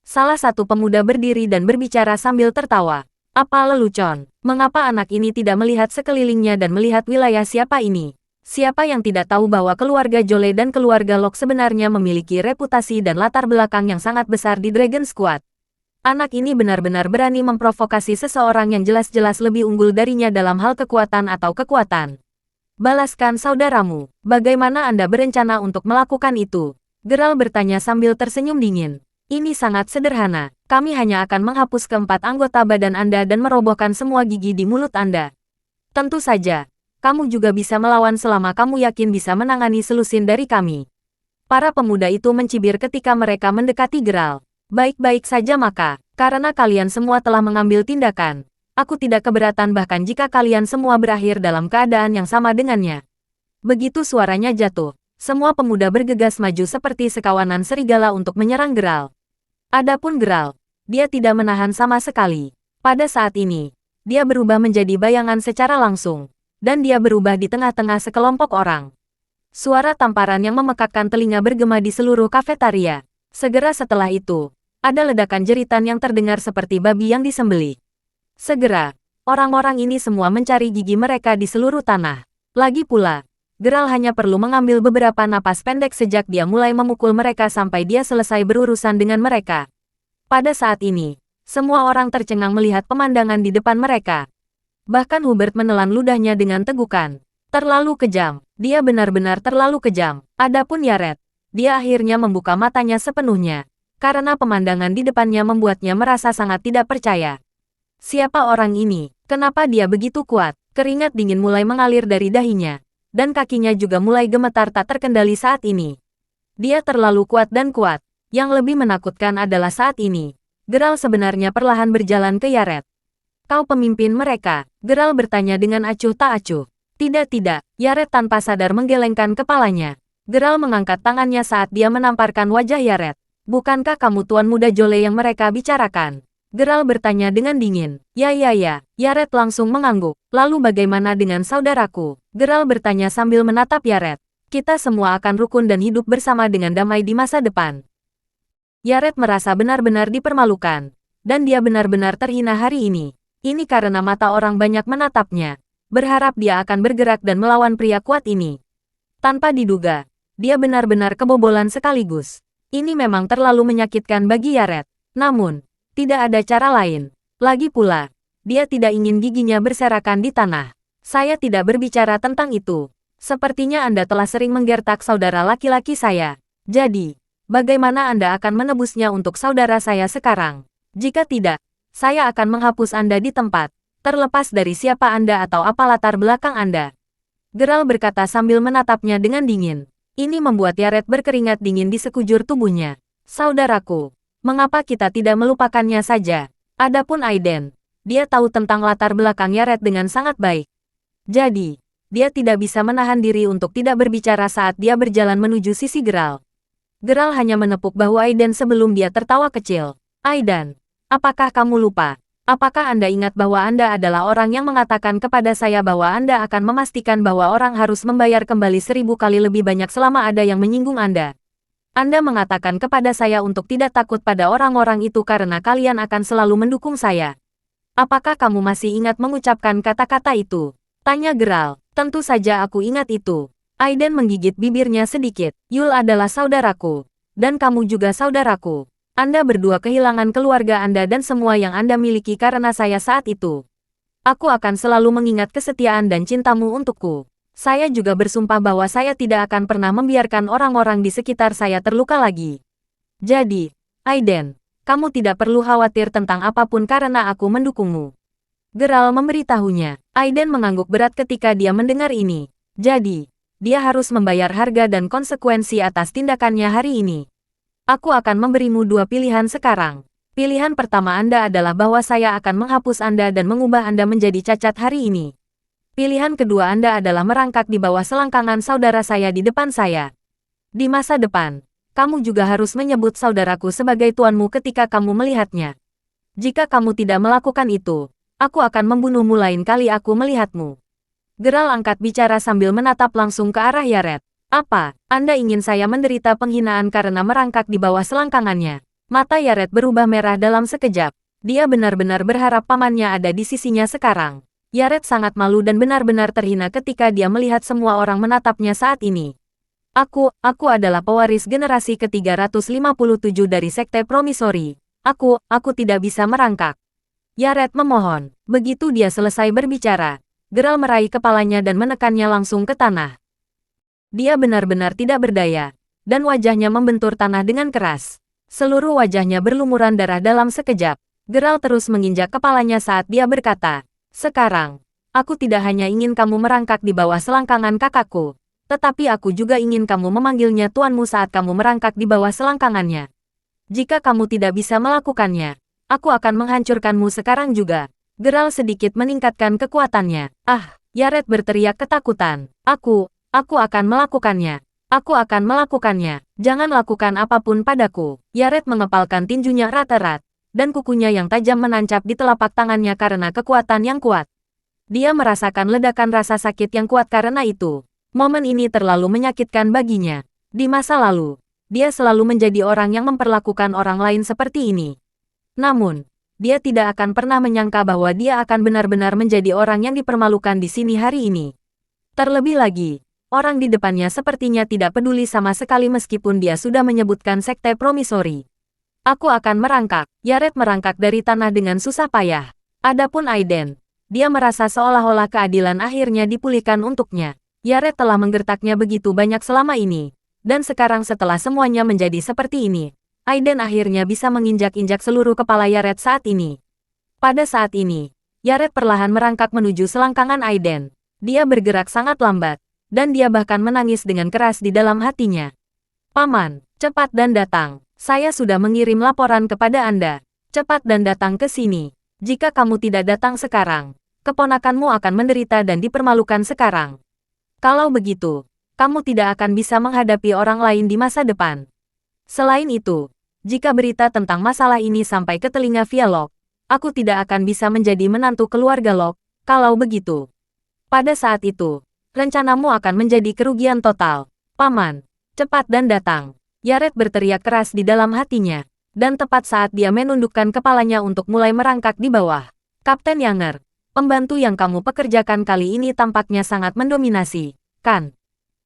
Salah satu pemuda berdiri dan berbicara sambil tertawa. Apa lelucon? Mengapa anak ini tidak melihat sekelilingnya dan melihat wilayah siapa ini? Siapa yang tidak tahu bahwa keluarga Jolee dan keluarga Locke sebenarnya memiliki reputasi dan latar belakang yang sangat besar di Dragon Squad? Anak ini benar-benar berani memprovokasi seseorang yang jelas-jelas lebih unggul darinya dalam hal kekuatan atau kekuatan. Balaskan saudaramu. Bagaimana Anda berencana untuk melakukan itu? Geralt bertanya sambil tersenyum dingin. Ini sangat sederhana. Kami hanya akan menghapus keempat anggota badan Anda dan merobohkan semua gigi di mulut Anda. Tentu saja. Kamu juga bisa melawan selama kamu yakin bisa menangani selusin dari kami. Para pemuda itu mencibir ketika mereka mendekati Geralt. Baik-baik saja maka, karena kalian semua telah mengambil tindakan. Aku tidak keberatan bahkan jika kalian semua berakhir dalam keadaan yang sama dengannya. Begitu suaranya jatuh, semua pemuda bergegas maju seperti sekawanan serigala untuk menyerang Geralt. Adapun Geralt, dia tidak menahan sama sekali. Pada saat ini, dia berubah menjadi bayangan secara langsung. Dan dia berubah di tengah-tengah sekelompok orang. Suara tamparan yang memekakkan telinga bergema di seluruh kafetaria. Segera setelah itu, ada ledakan jeritan yang terdengar seperti babi yang disembelih. Segera, orang-orang ini semua mencari gigi mereka di seluruh tanah. Lagi pula, Geralt hanya perlu mengambil beberapa napas pendek sejak dia mulai memukul mereka sampai dia selesai berurusan dengan mereka. Pada saat ini, semua orang tercengang melihat pemandangan di depan mereka. Bahkan Hubert menelan ludahnya dengan tegukan. Terlalu kejam. Dia benar-benar terlalu kejam. Adapun Yared, dia akhirnya membuka matanya sepenuhnya. Karena pemandangan di depannya membuatnya merasa sangat tidak percaya. Siapa orang ini? Kenapa dia begitu kuat? Keringat dingin mulai mengalir dari dahinya. Dan kakinya juga mulai gemetar tak terkendali saat ini. Dia terlalu kuat dan kuat. Yang lebih menakutkan adalah saat ini. Geralt sebenarnya perlahan berjalan ke Yared. Kau pemimpin mereka? Geralt bertanya dengan acuh tak acuh. Tidak, Yared tanpa sadar menggelengkan kepalanya. Geralt mengangkat tangannya saat dia menamparkan wajah Yared. Bukankah kamu tuan muda Jolee yang mereka bicarakan? Geralt bertanya dengan dingin. Ya. Yared langsung mengangguk. Lalu bagaimana dengan saudaraku? Geralt bertanya sambil menatap Yared. Kita semua akan rukun dan hidup bersama dengan damai di masa depan. Yared merasa benar-benar dipermalukan. Dan dia benar-benar terhina hari ini. Ini karena mata orang banyak menatapnya. Berharap dia akan bergerak dan melawan pria kuat ini. Tanpa diduga, dia benar-benar kebobolan sekaligus. Ini memang terlalu menyakitkan bagi Yared. Namun, tidak ada cara lain. Lagi pula, dia tidak ingin giginya berserakan di tanah. Saya tidak berbicara tentang itu. Sepertinya Anda telah sering menggertak saudara laki-laki saya. Jadi, bagaimana Anda akan menebusnya untuk saudara saya sekarang? Jika tidak, saya akan menghapus Anda di tempat, terlepas dari siapa Anda atau apa latar belakang Anda. Geralt berkata sambil menatapnya dengan dingin. Ini membuat Yared berkeringat dingin di sekujur tubuhnya. Saudaraku, mengapa kita tidak melupakannya saja? Adapun Aiden, dia tahu tentang latar belakang Yared dengan sangat baik. Jadi, dia tidak bisa menahan diri untuk tidak berbicara saat dia berjalan menuju sisi Geralt. Geralt hanya menepuk bahu Aiden sebelum dia tertawa kecil. Aiden, apakah kamu lupa? Apakah Anda ingat bahwa Anda adalah orang yang mengatakan kepada saya bahwa Anda akan memastikan bahwa orang harus membayar kembali 1000 kali lebih banyak selama ada yang menyinggung Anda? Anda mengatakan kepada saya untuk tidak takut pada orang-orang itu karena kalian akan selalu mendukung saya. Apakah kamu masih ingat mengucapkan kata-kata itu? Tanya Geralt. Tentu saja aku ingat itu. Aiden menggigit bibirnya sedikit. Yul adalah saudaraku. Dan kamu juga saudaraku. Anda berdua kehilangan keluarga Anda dan semua yang Anda miliki karena saya saat itu. Aku akan selalu mengingat kesetiaan dan cintamu untukku. Saya juga bersumpah bahwa saya tidak akan pernah membiarkan orang-orang di sekitar saya terluka lagi. Jadi, Aiden, kamu tidak perlu khawatir tentang apapun karena aku mendukungmu. Geralt memberitahunya. Aiden mengangguk berat ketika dia mendengar ini. Jadi, dia harus membayar harga dan konsekuensi atas tindakannya hari ini. Aku akan memberimu dua pilihan sekarang. Pilihan pertama Anda adalah bahwa saya akan menghapus Anda dan mengubah Anda menjadi cacat hari ini. Pilihan kedua Anda adalah merangkak di bawah selangkangan saudara saya di depan saya. Di masa depan, kamu juga harus menyebut saudaraku sebagai tuanmu ketika kamu melihatnya. Jika kamu tidak melakukan itu, aku akan membunuhmu lain kali aku melihatmu. Geralt angkat bicara sambil menatap langsung ke arah Yared. Apa, Anda ingin saya menderita penghinaan karena merangkak di bawah selangkangannya? Mata Yared berubah merah dalam sekejap. Dia benar-benar berharap pamannya ada di sisinya sekarang. Yared sangat malu dan benar-benar terhina ketika dia melihat semua orang menatapnya saat ini. Aku adalah pewaris generasi ke-357 dari Sekte Promisori. Aku tidak bisa merangkak. Yared memohon. Begitu dia selesai berbicara, Geralt meraih kepalanya dan menekannya langsung ke tanah. Dia benar-benar tidak berdaya, dan wajahnya membentur tanah dengan keras. Seluruh wajahnya berlumuran darah dalam sekejap. Geralt terus menginjak kepalanya saat dia berkata, "Sekarang, aku tidak hanya ingin kamu merangkak di bawah selangkangan kakakku, tetapi aku juga ingin kamu memanggilnya tuanmu saat kamu merangkak di bawah selangkangannya. Jika kamu tidak bisa melakukannya, aku akan menghancurkanmu sekarang juga." Geralt sedikit meningkatkan kekuatannya. Yared berteriak ketakutan. Aku akan melakukannya. Aku akan melakukannya. Jangan lakukan apapun padaku. Yared mengepalkan tinjunya erat-erat, dan kukunya yang tajam menancap di telapak tangannya karena kekuatan yang kuat. Dia merasakan ledakan rasa sakit yang kuat karena itu. Momen ini terlalu menyakitkan baginya. Di masa lalu, dia selalu menjadi orang yang memperlakukan orang lain seperti ini. Namun, dia tidak akan pernah menyangka bahwa dia akan benar-benar menjadi orang yang dipermalukan di sini hari ini. Terlebih lagi, orang di depannya sepertinya tidak peduli sama sekali meskipun dia sudah menyebutkan Sekte Promisori. Aku akan merangkak. Yared merangkak dari tanah dengan susah payah. Adapun Aiden, dia merasa seolah-olah keadilan akhirnya dipulihkan untuknya. Yared telah menggertaknya begitu banyak selama ini, dan sekarang setelah semuanya menjadi seperti ini, Aiden akhirnya bisa menginjak-injak seluruh kepala Yared saat ini. Pada saat ini, Yared perlahan merangkak menuju selangkangan Aiden. Dia bergerak sangat lambat, dan dia bahkan menangis dengan keras di dalam hatinya. "Paman, cepat dan datang. Saya sudah mengirim laporan kepada Anda. Cepat dan datang ke sini. Jika kamu tidak datang sekarang, keponakanmu akan menderita dan dipermalukan sekarang. Kalau begitu, kamu tidak akan bisa menghadapi orang lain di masa depan. Selain itu, jika berita tentang masalah ini sampai ke telinga via Locke, aku tidak akan bisa menjadi menantu keluarga Locke. Kalau begitu, pada saat itu, rencanamu akan menjadi kerugian total. Paman, cepat dan datang." Yared berteriak keras di dalam hatinya, dan tepat saat dia menundukkan kepalanya untuk mulai merangkak di bawah. "Kapten Younger, pembantu yang kamu pekerjakan kali ini tampaknya sangat mendominasi, kan?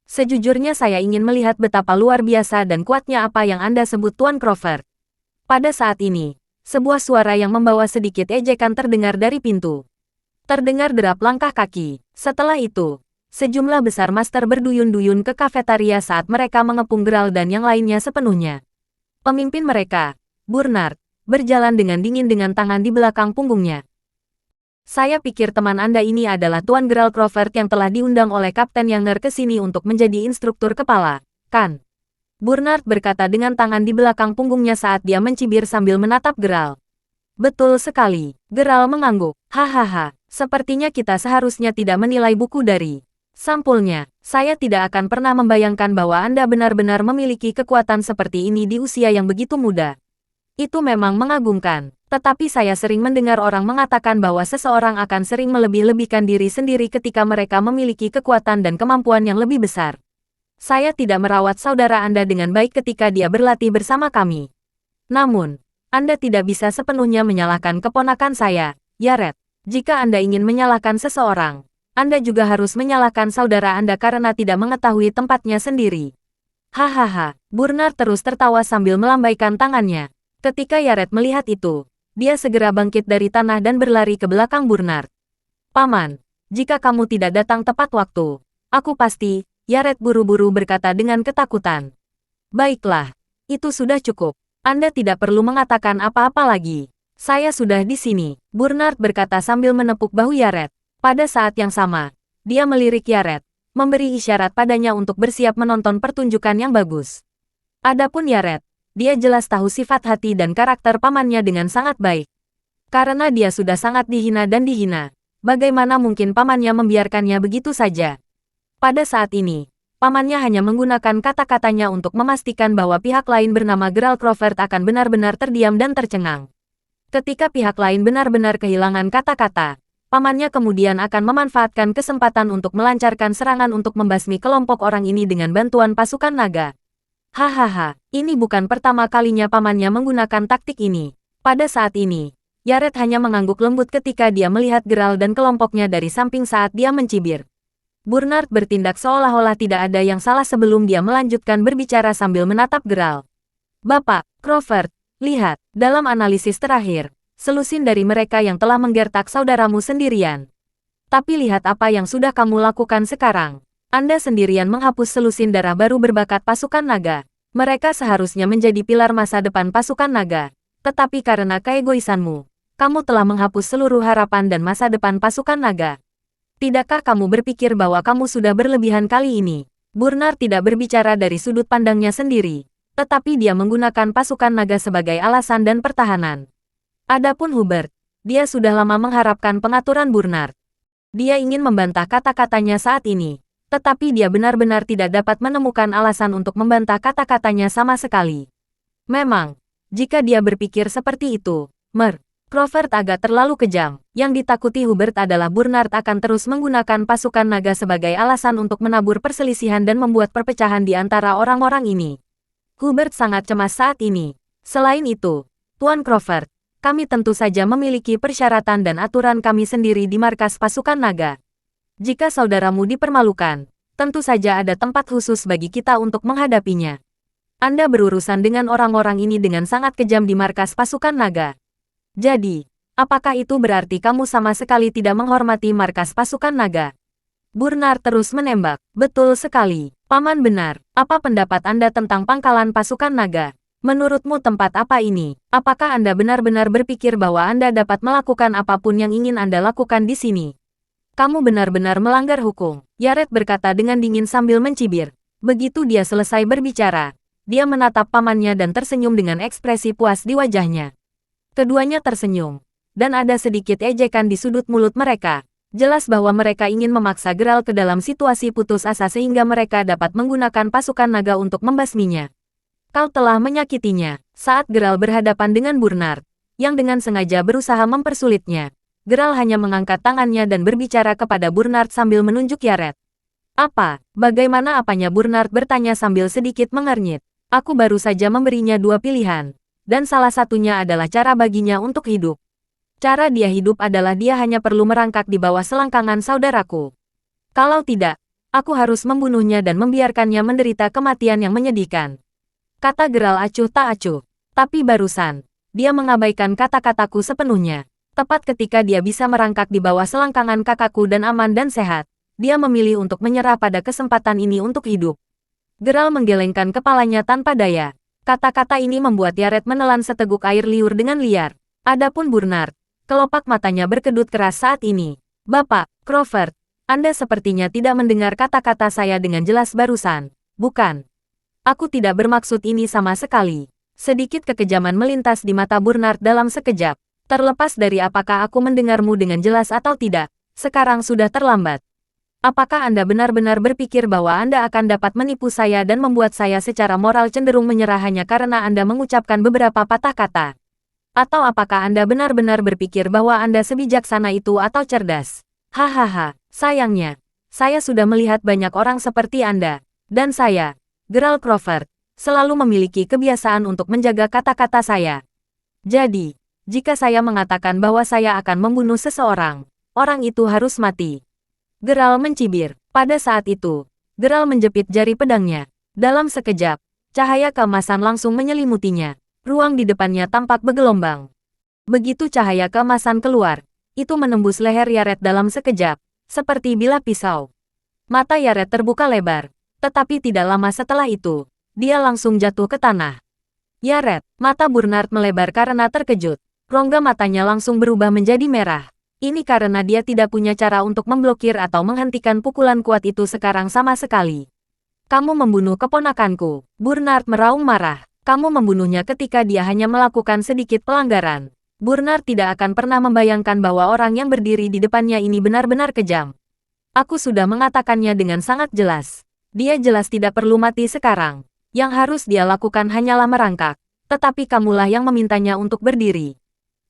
Sejujurnya saya ingin melihat betapa luar biasa dan kuatnya apa yang Anda sebut Tuan Crawford." Pada saat ini, sebuah suara yang membawa sedikit ejekan terdengar dari pintu. Terdengar derap langkah kaki. Setelah itu, sejumlah besar master berduyun-duyun ke kafetaria saat mereka mengepung Geralt dan yang lainnya sepenuhnya. Pemimpin mereka, Bernard, berjalan dengan dingin dengan tangan di belakang punggungnya. "Saya pikir teman Anda ini adalah Tuan Geralt Crawford yang telah diundang oleh Kapten Younger ke sini untuk menjadi instruktur kepala, kan?" Bernard berkata dengan tangan di belakang punggungnya saat dia mencibir sambil menatap Geralt. "Betul sekali." Geralt mengangguk. "Hahaha, sepertinya kita seharusnya tidak menilai buku dari sampulnya. Saya tidak akan pernah membayangkan bahwa Anda benar-benar memiliki kekuatan seperti ini di usia yang begitu muda. Itu memang mengagumkan, tetapi saya sering mendengar orang mengatakan bahwa seseorang akan sering melebih-lebihkan diri sendiri ketika mereka memiliki kekuatan dan kemampuan yang lebih besar. Saya tidak merawat saudara Anda dengan baik ketika dia berlatih bersama kami. Namun, Anda tidak bisa sepenuhnya menyalahkan keponakan saya, Yared. Jika Anda ingin menyalahkan seseorang, Anda juga harus menyalahkan saudara Anda karena tidak mengetahui tempatnya sendiri." Hahaha, Bernard terus tertawa sambil melambaikan tangannya. Ketika Yared melihat itu, dia segera bangkit dari tanah dan berlari ke belakang Bernard. "Paman, jika kamu tidak datang tepat waktu, aku pasti," Yared buru-buru berkata dengan ketakutan. "Baiklah, itu sudah cukup. Anda tidak perlu mengatakan apa-apa lagi. Saya sudah di sini," Bernard berkata sambil menepuk bahu Yared. Pada saat yang sama, dia melirik Yared, memberi isyarat padanya untuk bersiap menonton pertunjukan yang bagus. Adapun Yared, dia jelas tahu sifat hati dan karakter pamannya dengan sangat baik. Karena dia sudah sangat dihina dan dihina, Bagaimana mungkin pamannya membiarkannya begitu saja? Pada saat ini, pamannya hanya menggunakan kata-katanya untuk memastikan bahwa pihak lain bernama Geralt Crovert akan benar-benar terdiam dan tercengang. Ketika pihak lain benar-benar kehilangan kata-kata, pamannya kemudian akan memanfaatkan kesempatan untuk melancarkan serangan untuk membasmi kelompok orang ini dengan bantuan pasukan naga. Hahaha, ini bukan pertama kalinya pamannya menggunakan taktik ini. Pada saat ini, Yared hanya mengangguk lembut ketika dia melihat Geralt dan kelompoknya dari samping saat dia mencibir. Bernard bertindak seolah-olah tidak ada yang salah sebelum dia melanjutkan berbicara sambil menatap Geralt. Bapak, Crovert, lihat, dalam analisis terakhir, selusin dari mereka yang telah menggertak saudaramu sendirian. Tapi lihat apa yang sudah kamu lakukan sekarang. Anda sendirian menghapus selusin darah baru berbakat pasukan naga. Mereka seharusnya menjadi pilar masa depan pasukan naga. Tetapi karena keegoisanmu, kamu telah menghapus seluruh harapan dan masa depan pasukan naga. Tidakkah kamu berpikir bahwa kamu sudah berlebihan kali ini? Bernard tidak berbicara dari sudut pandangnya sendiri, tetapi dia menggunakan pasukan naga sebagai alasan dan pertahanan. Adapun Hubert, dia sudah lama mengharapkan pengaturan Bernard. Dia ingin membantah kata-katanya saat ini, tetapi dia benar-benar tidak dapat menemukan alasan untuk membantah kata-katanya sama sekali. Memang, jika dia berpikir seperti itu, Crovert agak terlalu kejam. Yang ditakuti Hubert adalah Bernard akan terus menggunakan pasukan naga sebagai alasan untuk menabur perselisihan dan membuat perpecahan di antara orang-orang ini. Hubert sangat cemas saat ini. Selain itu, Tuan Crovert, kami tentu saja memiliki persyaratan dan aturan kami sendiri di markas pasukan naga. Jika saudaramu dipermalukan, tentu saja ada tempat khusus bagi kita untuk menghadapinya. Anda berurusan dengan orang-orang ini dengan sangat kejam di markas pasukan naga. Jadi, apakah itu berarti kamu sama sekali tidak menghormati markas pasukan naga? Bernard terus menembak. Betul sekali, Paman benar. Apa pendapat Anda tentang pangkalan pasukan naga? Menurutmu tempat apa ini? Apakah Anda benar-benar berpikir bahwa Anda dapat melakukan apapun yang ingin Anda lakukan di sini? Kamu benar-benar melanggar hukum, Yared berkata dengan dingin sambil mencibir. Begitu dia selesai berbicara, dia menatap pamannya dan tersenyum dengan ekspresi puas di wajahnya. Keduanya tersenyum, dan ada sedikit ejekan di sudut mulut mereka. Jelas bahwa mereka ingin memaksa Geralt ke dalam situasi putus asa sehingga mereka dapat menggunakan pasukan naga untuk membasminya. Kau telah menyakitinya. Saat Geralt berhadapan dengan Bernard, yang dengan sengaja berusaha mempersulitnya, Geralt hanya mengangkat tangannya dan berbicara kepada Bernard sambil menunjuk Yared. Apa? Bagaimana apanya? Bernard bertanya sambil sedikit mengernyit. Aku baru saja memberinya dua pilihan. Dan salah satunya adalah cara baginya untuk hidup. Cara dia hidup adalah dia hanya perlu merangkak di bawah selangkangan saudaraku. Kalau tidak, aku harus membunuhnya dan membiarkannya menderita kematian yang menyedihkan. Kata Geralt acuh tak acuh. Tapi barusan, dia mengabaikan kata-kataku sepenuhnya. Tepat ketika dia bisa merangkak di bawah selangkangan kakakku dan aman dan sehat, dia memilih untuk menyerah pada kesempatan ini untuk hidup. Geralt menggelengkan kepalanya tanpa daya. Kata-kata ini membuat Yared menelan seteguk air liur dengan liar. Adapun Bernard, kelopak matanya berkedut keras saat ini. Bapak, Crovert, Anda sepertinya tidak mendengar kata-kata saya dengan jelas barusan, bukan? Aku tidak bermaksud ini sama sekali. Sedikit kekejaman melintas di mata Bernard dalam sekejap. Terlepas dari apakah aku mendengarmu dengan jelas atau tidak, sekarang sudah terlambat. Apakah Anda benar-benar berpikir bahwa Anda akan dapat menipu saya dan membuat saya secara moral cenderung menyerah hanya karena Anda mengucapkan beberapa patah kata? Atau apakah Anda benar-benar berpikir bahwa Anda sebijaksana itu atau cerdas? Hahaha, sayangnya, saya sudah melihat banyak orang seperti Anda. Dan saya, Geralt Crovert, selalu memiliki kebiasaan untuk menjaga kata-kata saya. Jadi, jika saya mengatakan bahwa saya akan membunuh seseorang, orang itu harus mati. Geralt mencibir. Pada saat itu, Geralt menjepit jari pedangnya. Dalam sekejap, cahaya keemasan langsung menyelimutinya. Ruang di depannya tampak bergelombang. Begitu cahaya keemasan keluar, itu menembus leher Yared dalam sekejap, seperti bilah pisau. Mata Yared terbuka lebar, tetapi tidak lama setelah itu, dia langsung jatuh ke tanah. Yared, mata Bernard melebar karena terkejut. Rongga matanya langsung berubah menjadi merah. Ini karena dia tidak punya cara untuk memblokir atau menghentikan pukulan kuat itu sekarang sama sekali. Kamu membunuh keponakanku. Bernard meraung marah. Kamu membunuhnya ketika dia hanya melakukan sedikit pelanggaran. Bernard tidak akan pernah membayangkan bahwa orang yang berdiri di depannya ini benar-benar kejam. Aku sudah mengatakannya dengan sangat jelas. Dia jelas tidak perlu mati sekarang. Yang harus dia lakukan hanyalah merangkak. Tetapi kamulah yang memintanya untuk berdiri.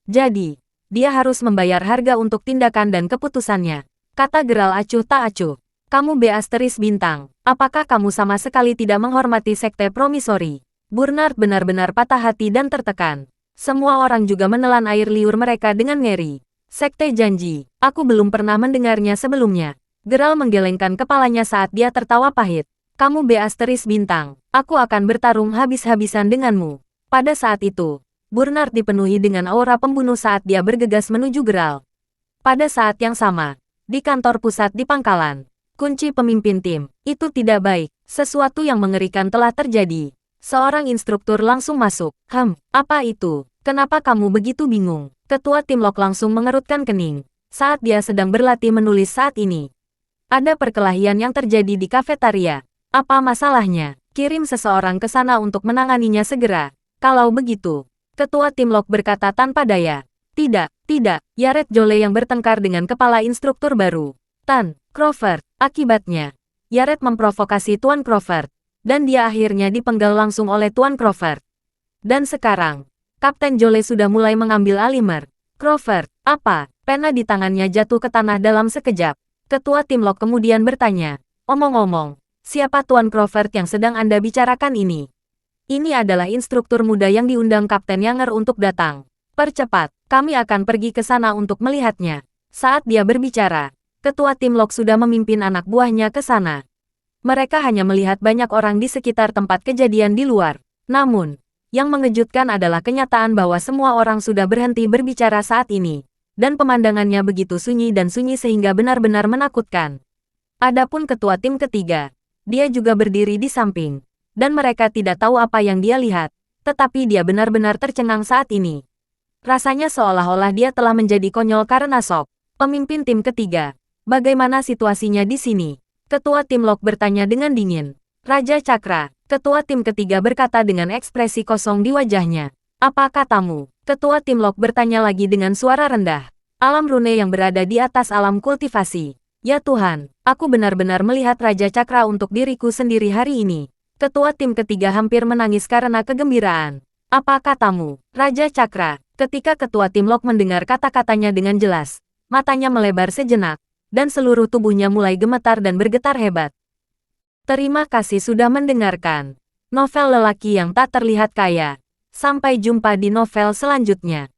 Jadi, dia harus membayar harga untuk tindakan dan keputusannya. Kata geral acuh tak acuh. Kamu bintang. Apakah kamu sama sekali tidak menghormati sekte promisori? Bernard benar-benar patah hati dan tertekan. Semua orang juga menelan air liur mereka dengan ngeri. Sekte janji, aku belum pernah mendengarnya sebelumnya. Geral menggelengkan kepalanya saat dia tertawa pahit. Kamu bintang, aku akan bertarung habis-habisan denganmu. Pada saat itu, Bernard dipenuhi dengan aura pembunuh saat dia bergegas menuju Geral. Pada saat yang sama, di kantor pusat di pangkalan, kunci pemimpin tim, itu tidak baik, sesuatu yang mengerikan telah terjadi. Seorang instruktur langsung masuk. Apa itu? Kenapa kamu begitu bingung? Ketua tim Lok langsung mengerutkan kening saat dia sedang berlatih menulis saat ini. Ada perkelahian yang terjadi di kafetaria. Apa masalahnya? Kirim seseorang ke sana untuk menanganinya segera. Kalau begitu, ketua tim Lok berkata tanpa daya. Tidak. Yared Jole yang bertengkar dengan kepala instruktur baru. Tan Crawford. Akibatnya, Yared memprovokasi Tuan Crawford. Dan dia akhirnya dipenggal langsung oleh Tuan Crawford. Dan sekarang, Kapten Jole sudah mulai mengambil alih Crawford, apa? Pena di tangannya jatuh ke tanah dalam sekejap. Ketua tim Lok kemudian bertanya, omong-omong, siapa Tuan Crawford yang sedang Anda bicarakan ini? Ini adalah instruktur muda yang diundang Kapten Younger untuk datang. Percepat, kami akan pergi ke sana untuk melihatnya. Saat dia berbicara, ketua tim Lok sudah memimpin anak buahnya ke sana. Mereka hanya melihat banyak orang di sekitar tempat kejadian di luar. Namun, yang mengejutkan adalah kenyataan bahwa semua orang sudah berhenti berbicara saat ini. Dan pemandangannya begitu sunyi sehingga benar-benar menakutkan. Adapun ketua tim ketiga, dia juga berdiri di samping. Dan mereka tidak tahu apa yang dia lihat. Tetapi dia benar-benar tercengang saat ini. Rasanya seolah-olah dia telah menjadi konyol karena shock. Pemimpin tim ketiga, bagaimana situasinya di sini? Ketua tim Lok bertanya dengan dingin. Raja Cakra, ketua tim ketiga berkata dengan ekspresi kosong di wajahnya. Apa katamu? Ketua tim Lok bertanya lagi dengan suara rendah. Alam rune yang berada di atas alam kultivasi. Ya Tuhan, aku benar-benar melihat Raja Cakra untuk diriku sendiri hari ini. Ketua tim ketiga hampir menangis karena kegembiraan. Apa katamu? Raja Cakra, ketika ketua tim Lok mendengar kata-katanya dengan jelas, matanya melebar sejenak. Dan seluruh tubuhnya mulai gemetar dan bergetar hebat. Terima kasih sudah mendengarkan novel lelaki yang tak terlihat kaya. Sampai jumpa di novel selanjutnya.